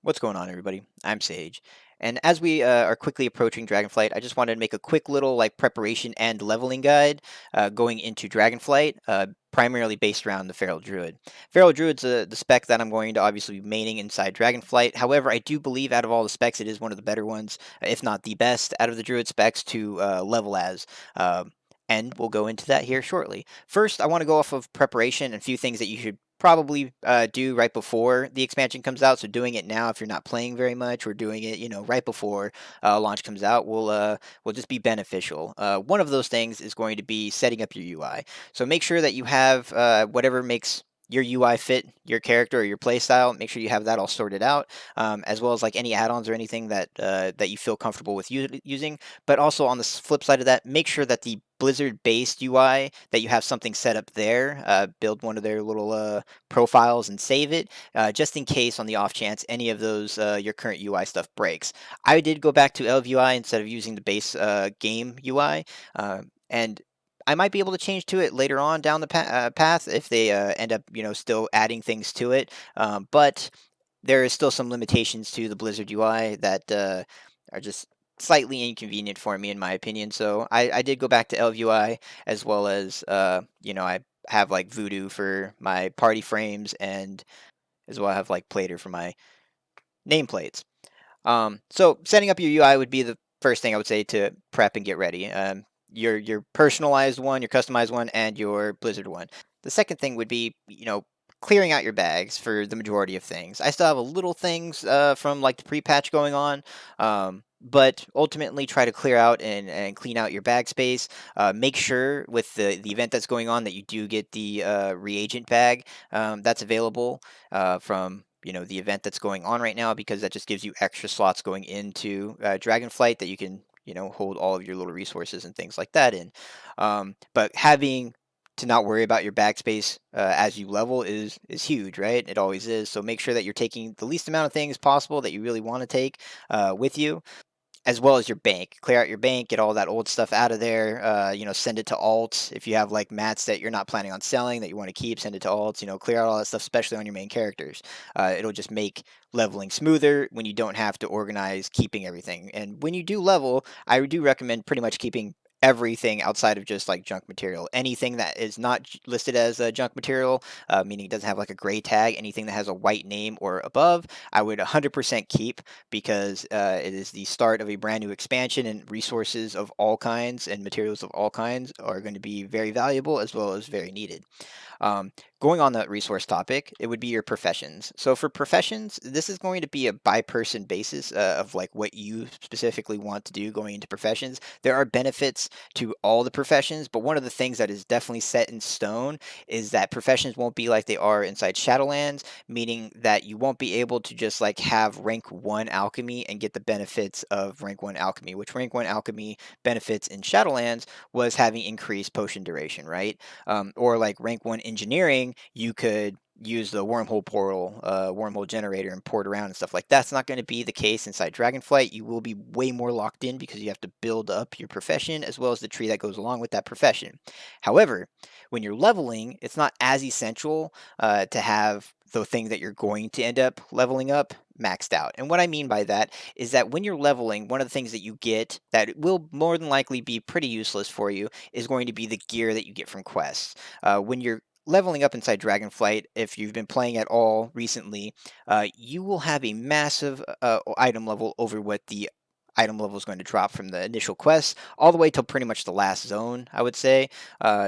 What's going on, everybody? I'm Sage, and as we are quickly approaching Dragonflight, I just wanted to make a quick little preparation and leveling guide going into Dragonflight, primarily based around the Feral Druid. Feral Druid's the spec that I'm going to obviously be maining inside Dragonflight. However, I do believe out of all the specs, it is one of the better ones, if not the best, out of the Druid specs to level as. And we'll go into that here shortly. First, I want to go off of preparation and a few things that you should probably do right before the expansion comes out. So doing it now if you're not playing very much, or doing it, right before launch comes out, will just be beneficial. One of those things is going to be setting up your UI. So make sure that you have whatever makes your UI fit your character or your playstyle. Make sure you have that all sorted out, as well as like any add-ons or anything that you feel comfortable with using. But also on the flip side of that, make sure that the Blizzard-based UI that you have something set up there. Build one of their little profiles and save it, just in case on the off chance any of those your current UI stuff breaks. I did go back to LVUI instead of using the base game UI, and I might be able to change to it later on down the path if they end up, still adding things to it. But there is still some limitations to the Blizzard UI that are just slightly inconvenient for me, in my opinion. So I did go back to LVUI, as well as I have like Voodoo for my party frames, and as well I have like Plater for my nameplates. So setting up your UI would be the first thing I would say to prep and get ready. Your personalized one, your customized one, and your Blizzard one. The second thing would be, clearing out your bags for the majority of things. I still have a little things from like the pre-patch going on, but ultimately try to clear out and clean out your bag space. Make sure with the event that's going on that you do get the reagent bag that's available from the event that's going on right now, because that just gives you extra slots going into Dragonflight that you can hold all of your little resources and things like that in. But having to not worry about your backspace as you level is huge, right? It always is. So make sure that you're taking the least amount of things possible that you really want to take with you, as well as your bank. Clear out your bank, get all that old stuff out of there. Send it to alts. If you have like mats that you're not planning on selling that you want to keep, send it to alts. Clear out all that stuff, especially on your main characters. It'll just make leveling smoother when you don't have to organize keeping everything. And when you do level, I do recommend pretty much keeping everything outside of just like junk material. Anything that is not listed as junk material, meaning it doesn't have like a gray tag, anything that has a white name or above, I would 100% keep, because it is the start of a brand new expansion, and resources of all kinds and materials of all kinds are going to be very valuable as well as very needed. Um, Going on that resource topic, it would be your professions. So for professions, this is going to be a by person basis of like what you specifically want to do going into professions. There are benefits to all the professions, but one of the things that is definitely set in stone is that professions won't be like they are inside Shadowlands, meaning that you won't be able to just like have rank 1 alchemy and get the benefits of rank 1 alchemy, which rank 1 alchemy benefits in Shadowlands was having increased potion duration, right? Or like rank 1 engineering, you could use the wormhole portal, wormhole generator, and port around and stuff like that. That's not going to be the case inside Dragonflight. You will be way more locked in because you have to build up your profession as well as the tree that goes along with that profession. However, when you're leveling, it's not as essential to have the thing that you're going to end up leveling up maxed out. And what I mean by that is that when you're leveling, one of the things that you get that will more than likely be pretty useless for you is going to be the gear that you get from quests. When you're leveling up inside Dragonflight, if you've been playing at all recently, you will have a massive item level over what the item level is going to drop from the initial quest all the way till pretty much the last zone, I would say.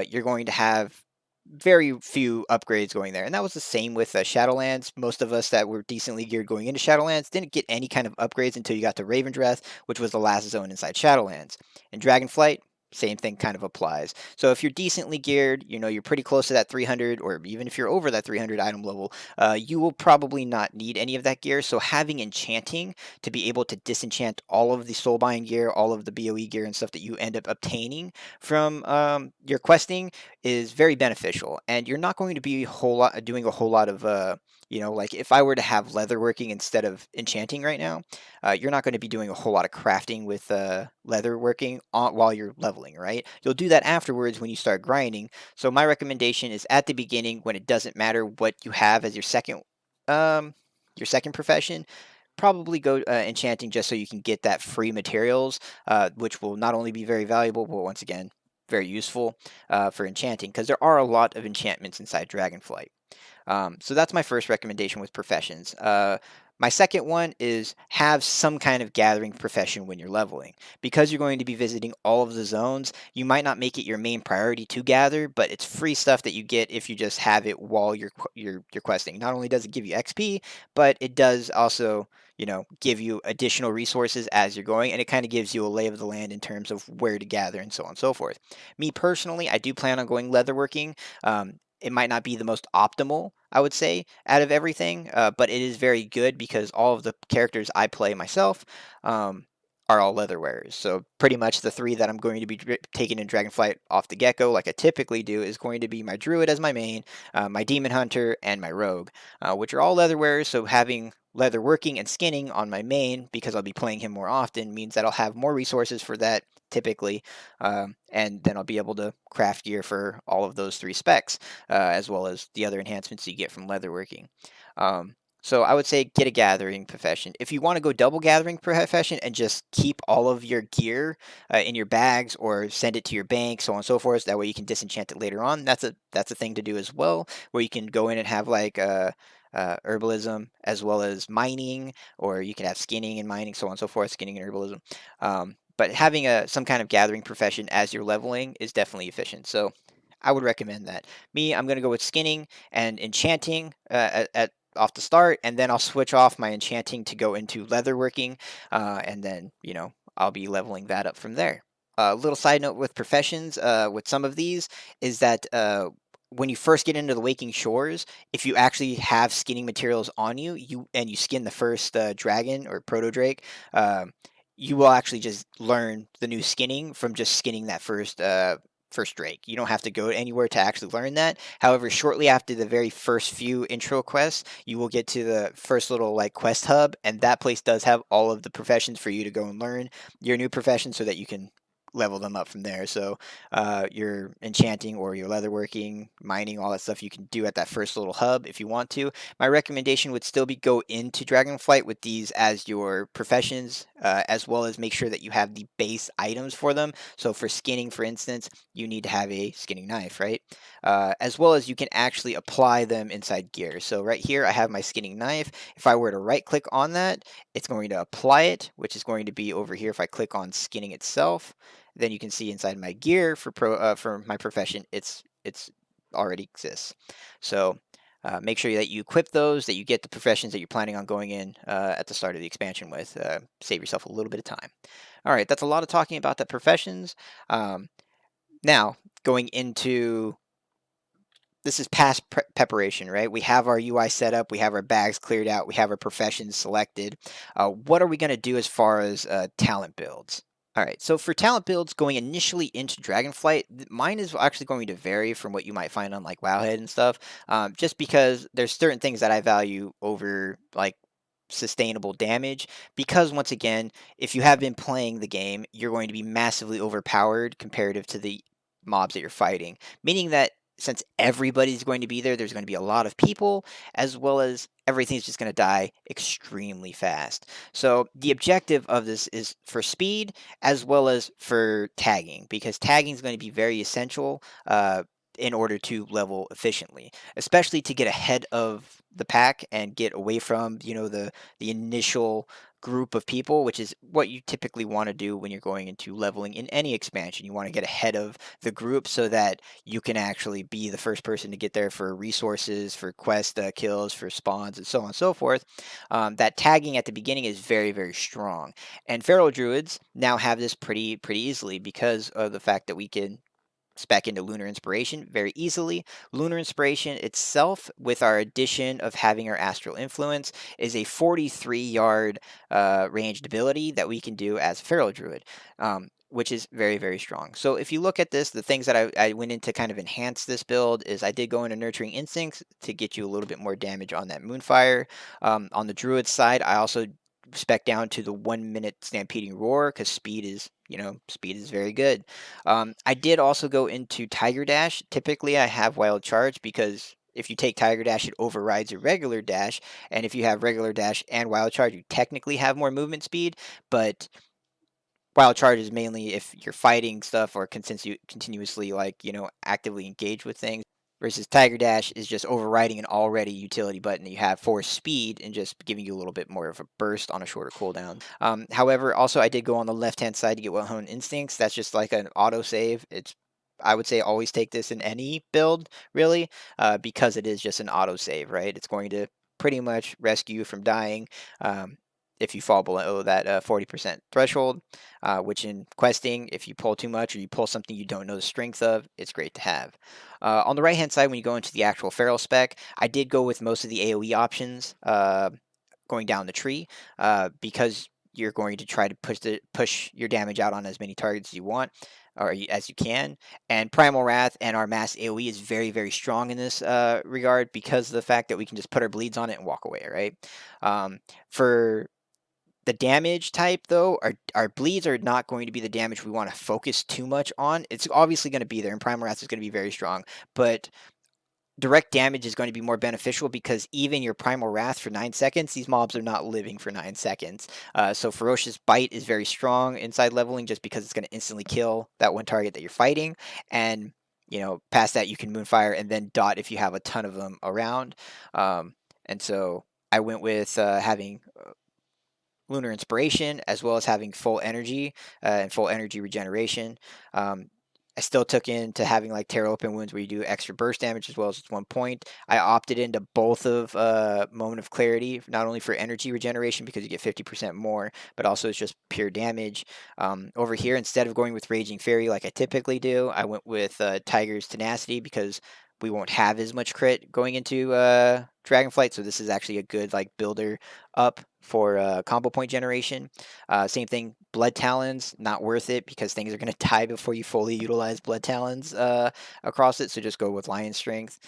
You're going to have very few upgrades going there. And that was the same with Shadowlands. Most of us that were decently geared going into Shadowlands didn't get any kind of upgrades until you got to Ravendreth, which was the last zone inside Shadowlands. In Dragonflight, same thing kind of applies. So if you're decently geared, you're pretty close to that 300, or even if you're over that 300 item level, you will probably not need any of that gear. So having enchanting to be able to disenchant all of the soulbind gear, all of the BOE gear and stuff that you end up obtaining from your questing is very beneficial. And you're not going to be doing a whole lot of like if I were to have leatherworking instead of enchanting right now, you're not going to be doing a whole lot of crafting with leatherworking while you're leveling, right? You'll do that afterwards when you start grinding. So my recommendation is at the beginning, when it doesn't matter what you have as your second profession, probably go enchanting just so you can get that free materials, which will not only be very valuable, but once again, very useful for enchanting, because there are a lot of enchantments inside Dragonflight. So that's my first recommendation with professions. My second one is have some kind of gathering profession when you're leveling. Because you're going to be visiting all of the zones, you might not make it your main priority to gather, but it's free stuff that you get if you just have it while you're questing. Not only does it give you XP, but it does also, give you additional resources as you're going, and it kind of gives you a lay of the land in terms of where to gather and so on and so forth. Me personally, I do plan on going leatherworking. It might not be the most optimal, I would say, out of everything, but it is very good because all of the characters I play myself are all leather wearers. So pretty much the three that I'm going to be taking in Dragonflight off the get-go, like I typically do, is going to be my Druid as my main, my Demon Hunter, and my Rogue, which are all leather wearers. So having leather working and skinning on my main, because I'll be playing him more often, means that I'll have more resources for that typically, and then I'll be able to craft gear for all of those three specs, as well as the other enhancements you get from leatherworking. So I would say get a gathering profession. If you want to go double gathering profession and just keep all of your gear in your bags or send it to your bank, so on and so forth, that way you can disenchant it later on. That's a thing to do as well, where you can go in and have like herbalism as well as mining, or you can have skinning and mining, so on and so forth, skinning and herbalism. But having some kind of gathering profession as you're leveling is definitely efficient. So I would recommend that. Me, I'm going to go with skinning and enchanting at off the start, and then I'll switch off my enchanting to go into leatherworking, and then I'll be leveling that up from there. A little side note with professions, with some of these, is that when you first get into the Waking Shores, if you actually have skinning materials on you, you skin the first dragon or proto drake, you will actually just learn the new skinning from just skinning that first Drake. You don't have to go anywhere to actually learn that. However, shortly after the very first few intro quests, you will get to the first little like quest hub, and that place does have all of the professions for you to go and learn your new profession so that you can level them up from there. So your enchanting or your leatherworking, mining, all that stuff you can do at that first little hub if you want to. My recommendation would still be go into Dragonflight with these as your professions, as well as make sure that you have the base items for them. So for skinning, for instance, you need to have a skinning knife, right? As well as you can actually apply them inside gear. So right here, I have my skinning knife. If I were to right click on that, it's going to apply it, which is going to be over here. If I click on skinning itself, then you can see inside my gear for my profession, it's already exists. So make sure that you equip those, that you get the professions that you're planning on going in at the start of the expansion with. Save yourself a little bit of time. All right, that's a lot of talking about the professions. Now, going into this is past preparation, right? We have our UI set up, we have our bags cleared out, we have our professions selected. What are we going to do as far as talent builds? All right, so for talent builds going initially into Dragonflight, mine is actually going to vary from what you might find on like Wowhead and stuff, just because there's certain things that I value over like sustainable damage, because once again, if you have been playing the game, you're going to be massively overpowered comparative to the mobs that you're fighting, meaning that since everybody's going to be there, there's going to be a lot of people, as well as everything's just going to die extremely fast. So the objective of this is for speed as well as for tagging, because tagging is going to be very essential in order to level efficiently, especially to get ahead of the pack and get away from the initial group of people, which is what you typically want to do when you're going into leveling in any expansion. You want to get ahead of the group so that you can actually be the first person to get there for resources, for quest kills, for spawns, and so on and so forth. That tagging at the beginning is very, very strong. And Feral Druids now have this pretty easily because of the fact that we can spec into Lunar Inspiration very easily. Lunar Inspiration itself, with our addition of having our Astral Influence, is a 43-yard ranged ability that we can do as Feral Druid, which is very, very strong. So if you look at this, the things that I went in to kind of enhance this build is I did go into Nurturing Instincts to get you a little bit more damage on that Moonfire. On the Druid side, I also spec down to the 1-minute Stampeding Roar because speed is very good. I did also go into Tiger Dash. Typically, I have Wild Charge because if you take Tiger Dash, it overrides your regular dash, and if you have regular dash and Wild Charge, you technically have more movement speed, but Wild Charge is mainly if you're fighting stuff or continuously, like, actively engaged with things, versus Tiger Dash is just overriding an already utility button that you have for speed and just giving you a little bit more of a burst on a shorter cooldown. However, also I did go on the left-hand side to get Well-Honed Instincts. That's just like an autosave. I would say always take this in any build, really, because it is just an autosave, right? It's going to pretty much rescue you from dying. Um, if you fall below that 40% threshold, which in questing, if you pull too much or you pull something you don't know the strength of, it's great to have. On the right hand side, when you go into the actual feral spec, I did go with most of the AoE options going down the tree because you're going to try to push your damage out on as many targets as you want or as you can. And Primal Wrath and our mass AoE is very, very strong in this regard because of the fact that we can just put our bleeds on it and walk away, right? For the damage type, though, our bleeds are not going to be the damage we want to focus too much on. It's obviously going to be there, and Primal Wrath is going to be very strong, but direct damage is going to be more beneficial because even your Primal Wrath for 9 seconds, these mobs are not living for 9 seconds. So Ferocious Bite is very strong inside leveling just because it's going to instantly kill that one target that you're fighting. And, past that, you can Moonfire and then Dot if you have a ton of them around. And so I went with having Lunar Inspiration, as well as having full energy and full energy regeneration. I still took into having like Tear Open Wounds where you do extra burst damage as well as 1 point. I opted into both of Moment of Clarity, not only for energy regeneration because you get 50% more, but also it's just pure damage. Over here, instead of going with Raging Fairy like I typically do, I went with Tiger's Tenacity because we won't have as much crit going into Dragonflight, so this is actually a good like builder up for combo point generation. Same thing, Blood Talons, not worth it because things are going to die before you fully utilize Blood Talons across it, so just go with Lion Strength.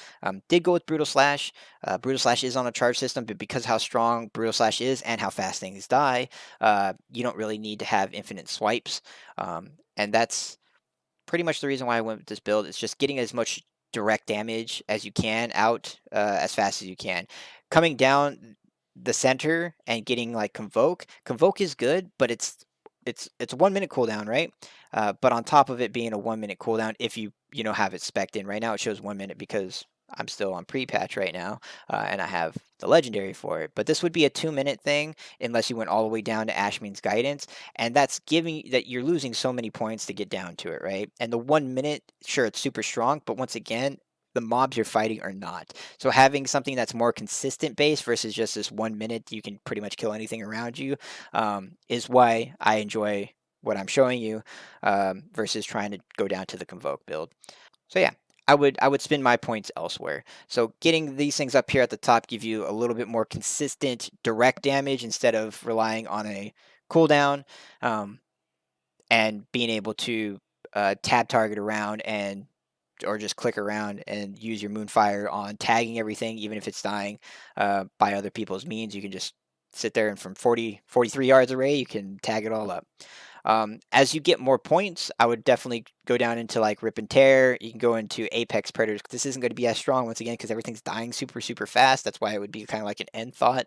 Did go with Brutal Slash. Brutal Slash is on a charge system, but because how strong Brutal Slash is and how fast things die, you don't really need to have infinite swipes. And that's pretty much the reason why I went with this build. It's just getting as much direct damage as you can out as fast as you can. Coming down the center and getting like Convoke. Convoke is good, but it's a 1 minute cooldown, right? But on top of it being a 1 minute cooldown, if you have it spec'd in. Right now it shows 1 minute because I'm still on pre-patch right now, and I have the legendary for it. But this would be a 2 minute thing unless you went all the way down to Ashman's Guidance, and that's giving that you're losing so many points to get down to it, right? And the 1 minute, sure, it's super strong, but once again, the mobs you're fighting are not. So having something that's more consistent base versus just this 1 minute, you can pretty much kill anything around you, is why I enjoy what I'm showing you versus trying to go down to the Convoke build. So yeah, I would spend my points elsewhere. So getting these things up here at the top give you a little bit more consistent direct damage instead of relying on a cooldown, and being able to tab target around and or just click around and use your Moonfire on tagging everything, even if it's dying by other people's means. You can just sit there and from 43 yards away, you can tag it all up. As you get more points, I would definitely go down into like Rip and Tear. You can go into Apex Predators. This isn't going to be as strong once again because everything's dying super, super fast. That's why it would be kind of like an end thought.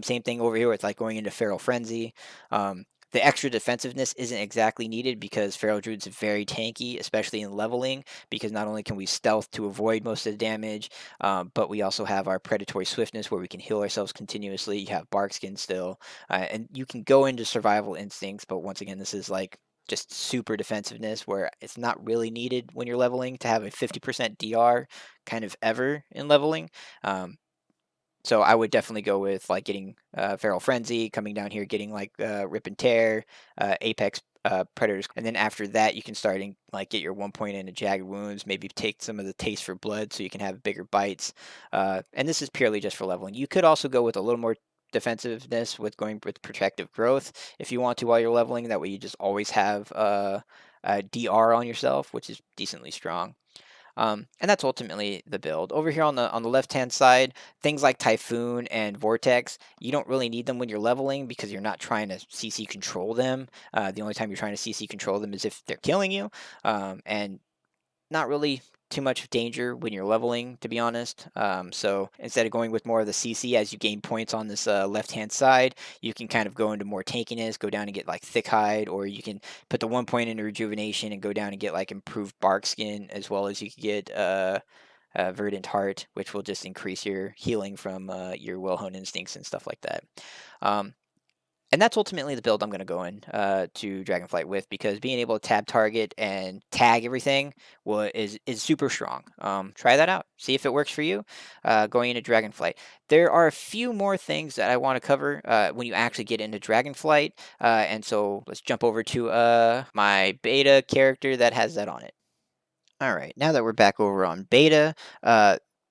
Same thing over here with like going into Feral Frenzy. The extra defensiveness isn't exactly needed because Feral Druid's very tanky, especially in leveling, because not only can we stealth to avoid most of the damage, but we also have our predatory swiftness where we can heal ourselves continuously. You have Barkskin still, and you can go into survival instincts, but once again, this is like just super defensiveness where it's not really needed when you're leveling to have a 50% DR kind of ever in leveling. So I would definitely go with like getting Feral Frenzy, coming down here, getting like Rip and Tear, Apex Predators, and then after that you can start and like get your 1 point into Jagged Wounds, maybe take some of the Taste for Blood so you can have bigger bites. And this is purely just for leveling. You could also go with a little more defensiveness with going with Protective Growth if you want to while you're leveling. That way you just always have a DR on yourself, which is decently strong. And that's ultimately the build. Over here on the left-hand side, things like Typhoon and Vortex, you don't really need them when you're leveling because you're not trying to CC control them. The only time you're trying to CC control them is if they're killing you, and not really too much danger when you're leveling, to be honest. So instead of going with more of the CC as you gain points on this left-hand side, you can kind of go into more tankiness, go down and get like thick hide, or you can put the 1 point into rejuvenation and go down and get like improved bark skin, as well as you can get verdant heart, which will just increase your healing from your well-honed instincts and stuff like that. Um, and that's ultimately the build I'm going to go in to Dragonflight with, because being able to tab target and tag everything is super strong. Try that out. See if it works for you going into Dragonflight. There are a few more things that I want to cover when you actually get into Dragonflight. And so let's jump over to my beta character that has that on it. All right, now that we're back over on beta,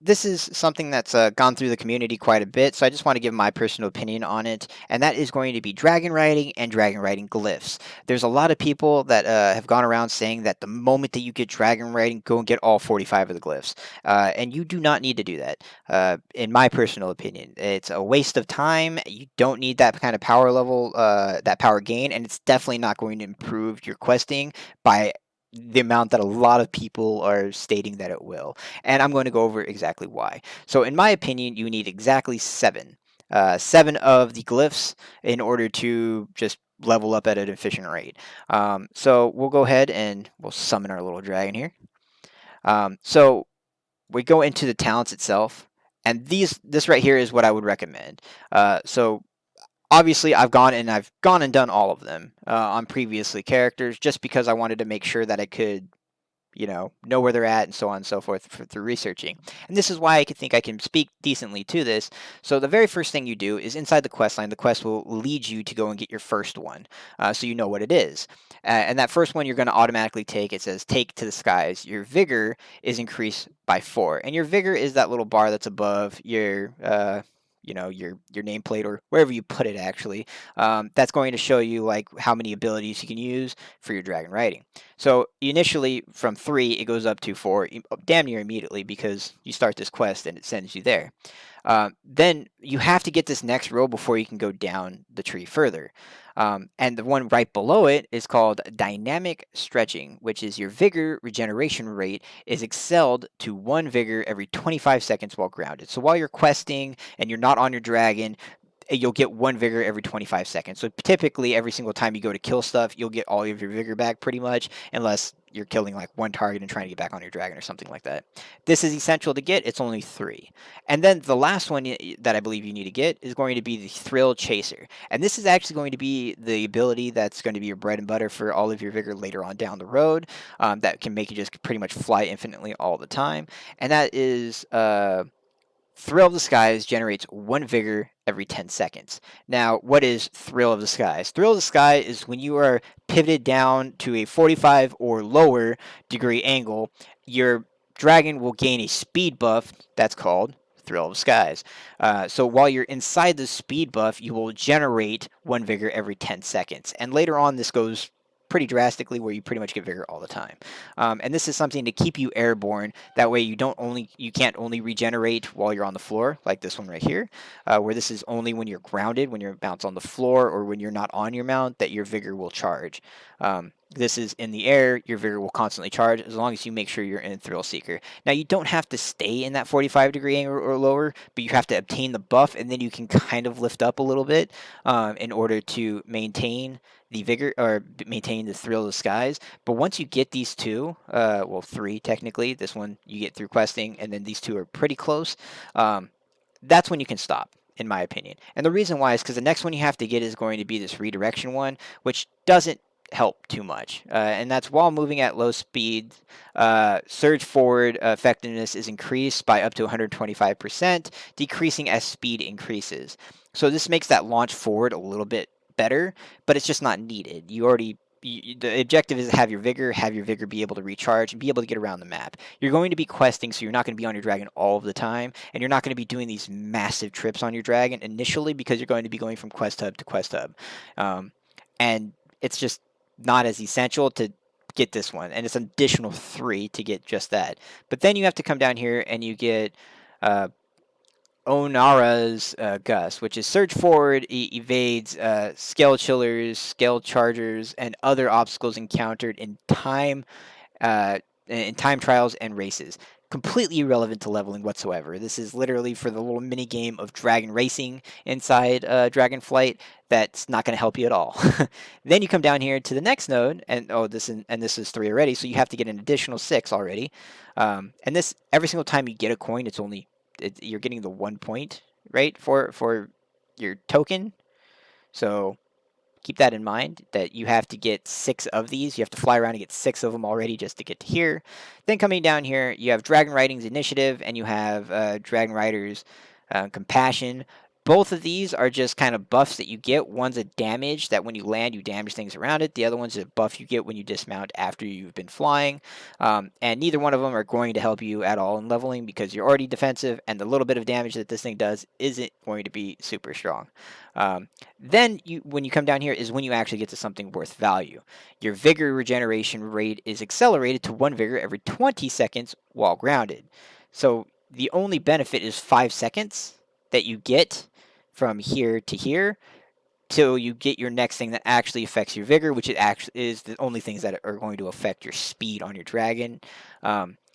this is something that's gone through the community quite a bit, so I just want to give my personal opinion on it, and that is going to be Dragonriding and Dragonriding glyphs. There's a lot of people that have gone around saying that the moment that you get Dragonriding, go and get all 45 of the glyphs, and you do not need to do that, in my personal opinion. It's a waste of time. You don't need that kind of power level, that power gain, and it's definitely not going to improve your questing by the amount that a lot of people are stating that it will. And I'm going to go over exactly why. So in my opinion, you need exactly 7. 7 of the glyphs in order to just level up at an efficient rate. So we'll go ahead and we'll summon our little dragon here. So we go into the talents itself, and this right here is what I would recommend. So obviously I've gone and done all of them on previously characters, just because I wanted to make sure that I could, know where they're at and so on and so forth through researching. And this is why I think I can speak decently to this. So the very first thing you do is inside the quest line, the quest will lead you to go and get your first one, so you know what it is. And that first one you're going to automatically take. It says take to the skies. Your vigor is increased by 4, and your vigor is that little bar that's above your your nameplate or wherever you put it. Actually, that's going to show you like how many abilities you can use for your dragon riding. So initially from 3 it goes up to 4 damn near immediately, because you start this quest and it sends you there. Then you have to get this next row before you can go down the tree further. And the one right below it is called dynamic stretching, which is your vigor regeneration rate is excelled to 1 vigor every 25 seconds while grounded. So while you're questing and you're not on your dragon, you'll get 1 vigor every 25 seconds. So typically every single time you go to kill stuff, you'll get all of your vigor back pretty much, unless you're killing like one target and trying to get back on your dragon or something like that. This is essential to get. It's only 3. And then the last one that I believe you need to get is going to be the Thrill Chaser. And this is actually going to be the ability that's going to be your bread and butter for all of your vigor later on down the road, that can make you just pretty much fly infinitely all the time. And that is Thrill of the Skies generates 1 vigor every 10 seconds. Now, what is Thrill of the Skies? Thrill of the Sky is when you are pivoted down to a 45 or lower degree angle, your dragon will gain a speed buff that's called Thrill of the Skies. So while you're inside the speed buff, you will generate 1 vigor every 10 seconds. And later on, this goes pretty drastically where you pretty much get vigor all the time. And this is something to keep you airborne. That way you can't only regenerate while you're on the floor, like this one right here, where this is only when you're grounded, when your mount's on the floor, or when you're not on your mount, that your vigor will charge. This is in the air, your vigor will constantly charge as long as you make sure you're in Thrill Seeker. Now, you don't have to stay in that 45 degree angle or lower, but you have to obtain the buff, and then you can kind of lift up a little bit in order to maintain the vigor or maintain the Thrill of the Skies. But once you get these 2, well, 3 technically, this one you get through questing, and then these 2 are pretty close, that's when you can stop, in my opinion. And the reason why is because the next one you have to get is going to be this redirection one, which doesn't help too much. And that's while moving at low speed, surge forward effectiveness is increased by up to 125%, decreasing as speed increases. So this makes that launch forward a little bit better, but it's just not needed. The objective is to have your vigor be able to recharge and be able to get around the map. You're going to be questing, so you're not going to be on your dragon all of the time, and you're not going to be doing these massive trips on your dragon initially, because you're going to be going from quest hub to quest hub. And it's just not as essential to get this one, and it's an additional 3 to get just that. But then you have to come down here and you get Onara's Gust, which is surge forward, evades scale chillers, scale chargers, and other obstacles encountered in time in time trials and races. Completely irrelevant to leveling whatsoever. This is literally for the little mini game of dragon racing inside Dragonflight. That's not going to help you at all. Then you come down here to the next node, and this is 3 already, so you have to get an additional 6 already. And this every single time you get a coin, you're getting the 1 point, right, for your token. So keep that in mind, that you have to get 6 of these. You have to fly around and get 6 of them already just to get to here. Then coming down here, you have Dragonriding's Initiative, and you have Dragon Rider's Compassion. Both of these are just kind of buffs that you get. One's a damage, that when you land, you damage things around it. The other one's a buff you get when you dismount after you've been flying. And neither one of them are going to help you at all in leveling, because you're already defensive, and the little bit of damage that this thing does isn't going to be super strong. Then when you come down here is when you actually get to something worth value. Your vigor regeneration rate is accelerated to 1 vigor every 20 seconds while grounded. So the only benefit is 5 seconds that you get from here to here till you get your next thing that actually affects your vigor, which it actually is the only things that are going to affect your speed on your dragon.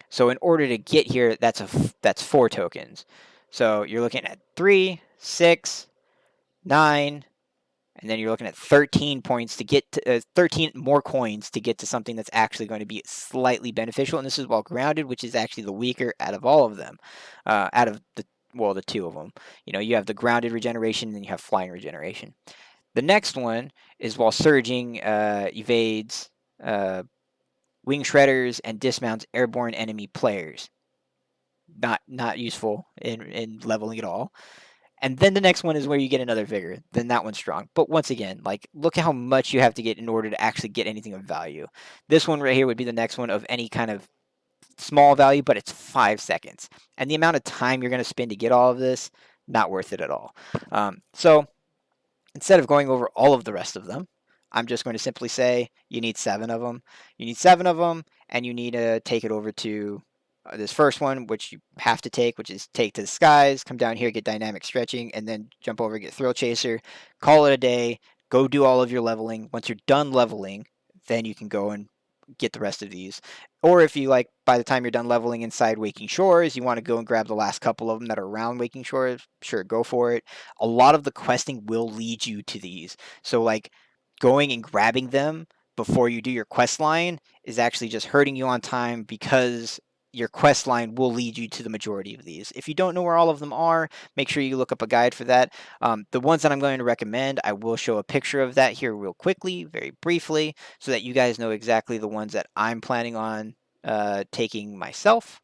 So in order to get here, that's 4 tokens. So you're looking at 3, 6, 9, and then you're looking at 13 points to get to 13 more coins to get to something that's actually going to be slightly beneficial. And this is while grounded, which is actually the weaker out of all of them, out of the 2 of them. You have the grounded regeneration, and then you have flying regeneration. The next one is while surging, evades, wing shredders, and dismounts airborne enemy players. Not useful in leveling at all. And then the next one is where you get another vigor. Then that one's strong. But once again, like, look at how much you have to get in order to actually get anything of value. This one right here would be the next one of any kind of small value, but it's 5 seconds. And the amount of time you're going to spend to get all of this, not worth it at all. So instead of going over all of the rest of them, I'm just going to simply say you need 7 of them. You need 7 of them, and you need to take it over to this first one, which you have to take, which is take to the skies, come down here, get dynamic stretching, and then jump over, get thrill chaser, call it a day, go do all of your leveling. Once you're done leveling, then you can go and get the rest of these. Or if you like, by the time you're done leveling inside Waking Shores, you want to go and grab the last couple of them that are around Waking Shores, sure, go for it. A lot of the questing will lead you to these. So like going and grabbing them before you do your quest line is actually just hurting you on time, because your quest line will lead you to the majority of these. If you don't know where all of them are, make sure you look up a guide for that. The ones that I'm going to recommend, I will show a picture of that here real quickly, very briefly, so that you guys know exactly the ones that I'm planning on taking myself.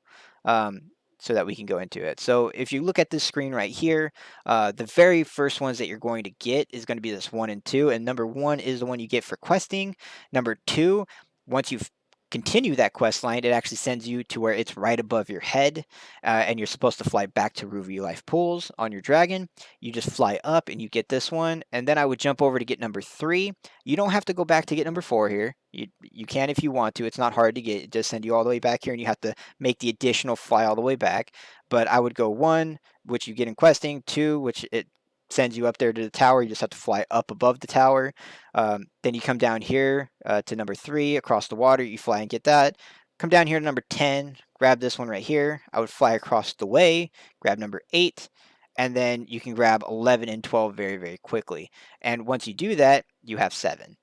So that we can go into it. So if you look at this screen right here, the very first ones that you're going to get is going to be this 1 and 2. And number 1 is the one you get for questing. Number 2, once you've continue that quest line, it actually sends you to where it's right above your head, and you're supposed to fly back to Ruby Life Pools on your dragon. You just fly up and you get this one, and then I would jump over to get number 3. You don't have to go back to get number 4 here. You can if you want to. It's not hard to get. It just send you all the way back here, and you have to make the additional fly all the way back. But I would go 1, which you get in questing, 2, which it sends you up there to the tower. You just have to fly up above the tower. Then you come down here to number 3 across the water. You fly and get that. Come down here to number 10. Grab this one right here. I would fly across the way. Grab number 8. And then you can grab 11 and 12 very, very quickly. And once you do that, you have 7.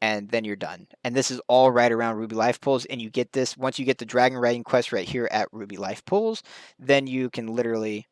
And then you're done. And this is all right around Ruby Life Pools. And you get this, once you get the Dragonriding quest right here at Ruby Life Pools, then you can literally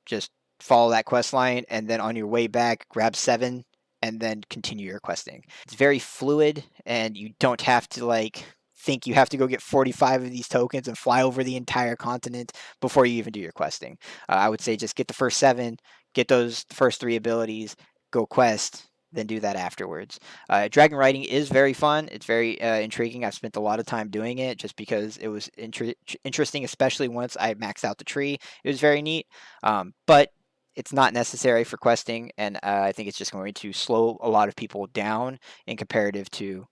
just follow that quest line, and then on your way back, grab 7, and then continue your questing. It's very fluid, and you don't have to like think you have to go get 45 of these tokens and fly over the entire continent before you even do your questing. I would say just get the first 7, get those first 3 abilities, go quest, then do that afterwards. Dragonriding is very fun. It's very intriguing. I've spent a lot of time doing it just because it was interesting, especially once I maxed out the tree. It was very neat, but it's not necessary for questing, and I think it's just going to slow a lot of people down in comparative to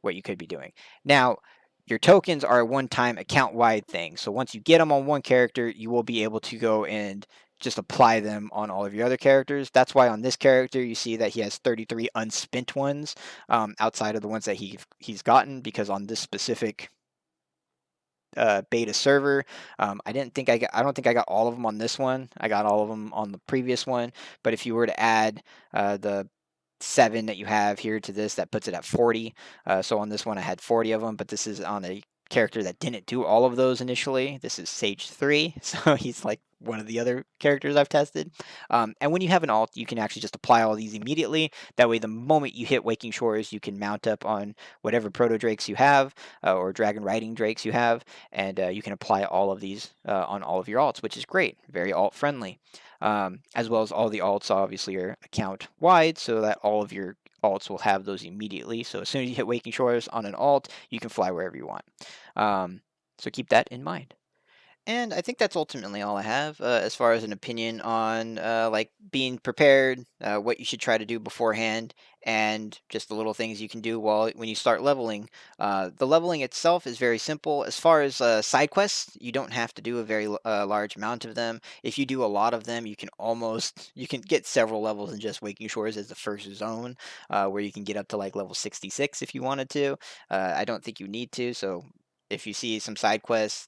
what you could be doing. Now, your tokens are a one-time account-wide thing, so once you get them on one character, you will be able to go and just apply them on all of your other characters. That's why on this character you see that he has 33 unspent ones outside of the ones that he's gotten, because on this specific beta server. I didn't think I don't think I got all of them on this one. I got all of them on the previous one. But if you were to add the 7 that you have here to this, that puts it at 40. So on this one, I had 40 of them, but this is on a character that didn't do all of those initially. This is Sage 3, so he's like one of the other characters I've tested. And when you have an alt, you can actually just apply all these immediately. That way, the moment you hit Waking Shores, you can mount up on whatever proto drakes you have or dragon riding drakes you have, and you can apply all of these on all of your alts, which is great. Very alt friendly. As well as all the alts obviously are account wide, so that all of your alts will have those immediately. So as soon as you hit Waking Shores on an alt, you can fly wherever you want. So keep that in mind. And I think that's ultimately all I have as far as an opinion on like being prepared, what you should try to do beforehand, and just the little things you can do when you start leveling. The leveling itself is very simple. As far as side quests, you don't have to do a very large amount of them. If you do a lot of them, you can get several levels in just Waking Shores as the first zone, where you can get up to like level 66 if you wanted to. I don't think you need to, so if you see some side quests,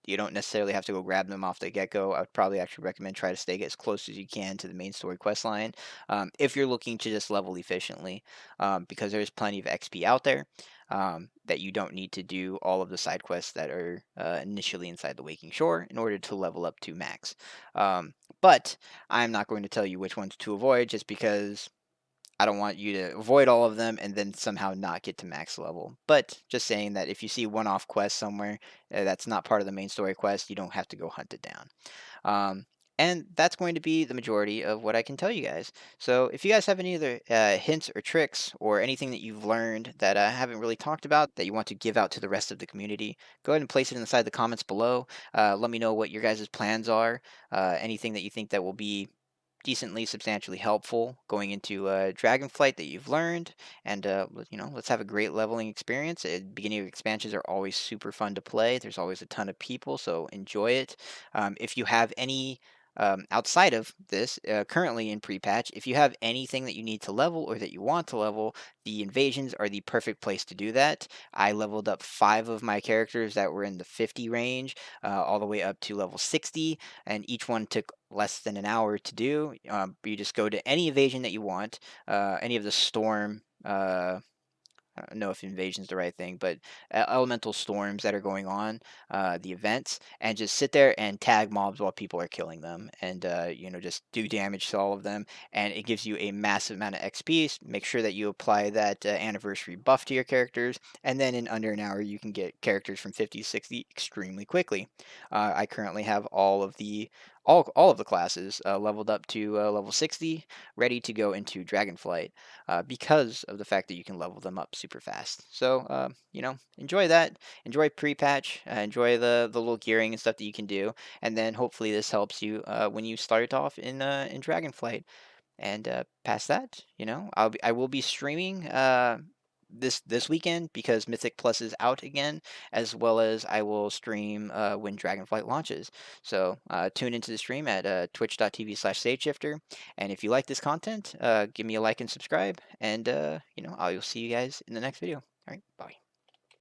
you don't necessarily have to go grab them off the get-go. I would probably actually recommend try to stay as close as you can to the main story quest line if you're looking to just level efficiently, because there's plenty of XP out there that you don't need to do all of the side quests that are initially inside the Waking Shore in order to level up to max. But I'm not going to tell you which ones to avoid just because I don't want you to avoid all of them and then somehow not get to max level. But just saying that if you see one-off quest somewhere that's not part of the main story quest, you don't have to go hunt it down. Um, and that's going to be the majority of what I can tell you guys. So if you guys have any other hints or tricks or anything that you've learned that I haven't really talked about that you want to give out to the rest of the community, go ahead and place it inside the comments below. Let me know what your guys' plans are, anything that you think that will be decently substantially helpful going into Dragonflight that you've learned, and let's have a great leveling experience. Beginning of expansions are always super fun to play. There's always a ton of people, so enjoy it. If you have any outside of this, currently in pre-patch, if you have anything that you need to level or that you want to level, the invasions are the perfect place to do that. I leveled up 5 of my characters that were in the 50 range, all the way up to level 60, and each one took less than an hour to do. You just go to any evasion that you want, any of the storm. I don't know if invasion is the right thing, but elemental storms that are going on, the events, and just sit there and tag mobs while people are killing them, and just do damage to all of them, and it gives you a massive amount of XP. Make sure that you apply that anniversary buff to your characters, and then in under an hour you can get characters from 50 to 60 extremely quickly. I currently have all of the classes leveled up to level 60, ready to go into Dragonflight because of the fact that you can level them up super fast. So, enjoy that. Enjoy pre-patch. Enjoy the little gearing and stuff that you can do. And then hopefully this helps you when you start off in Dragonflight. And past that, I will be streaming this weekend because Mythic Plus is out again, as well as I will stream when Dragonflight launches. So tune into the stream at twitch.tv/sageshifter. And if you like this content, give me a like and subscribe. And I will see you guys in the next video. All right, bye.